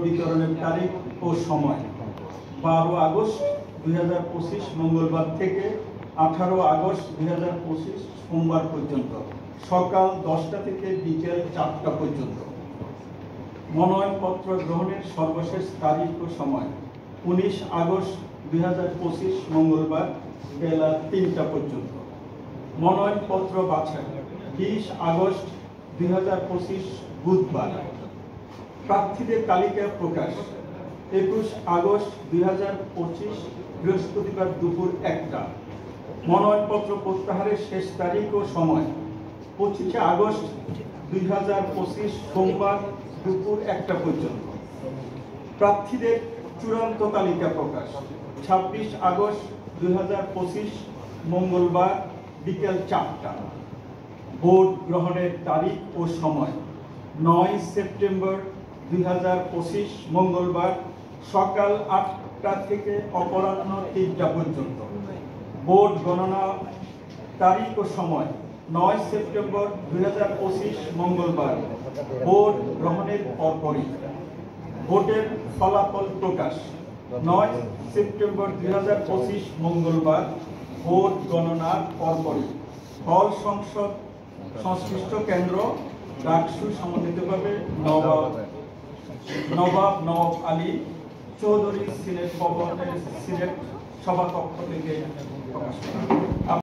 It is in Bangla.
বিতরণের তারিখ ও সময় 12 আগস্ট 2025 মঙ্গলবার থেকে 18 আগস্ট 2025 সোমবার পর্যন্ত সকাল 10টা থেকে বিকেল 4টা পর্যন্ত। মনোনয়নপত্র গ্রহণের সর্বশেষ তারিখ ও সময় 19 আগস্ট 2025 মঙ্গলবার বেলা 3টা পর্যন্ত। মনোনয়নপত্র বাছাই 20 আগস্ট 2025 বুধবার। প্রার্থীদের তালিকা প্রকাশ 21 আগস্ট 2025 বৃহস্পতিবার দুপুর 1টা। মনোনয়নপত্র প্রত্যাহারের শেষ তারিখ ও সময় 25 আগস্ট 2025 সোমবার দুপুর 1টা পর্যন্ত। প্রার্থীদের চূড়ান্ত তালিকা প্রকাশ 26 আগস্ট 2025 মঙ্গলবার বিকেল 4টা। ভোট গ্রহণের তারিখ ও সময় 9 সেপ্টেম্বর 2025 মঙ্গলবার সকাল 8টা থেকে অপরাহ্ন 3টা পর্যন্ত। ভোট গণনা তারিখ ও সময় 9 সেপ্টেম্বর 2025 মঙ্গলবার ভোট গ্রহণের পরপরই। ভোটের ফলাফল প্রকাশ 9 সেপ্টেম্বর 2025 মঙ্গলবার ভোট গণনার পরপরই। হল সংসদ সংশ্লিষ্ট কেন্দ্র ডাকসু সমন্বিতভাবে নবাব আলী চৌধুরী সিনেট ভবনের সিনেট সভাকক্ষ থেকে প্রকাশ করা।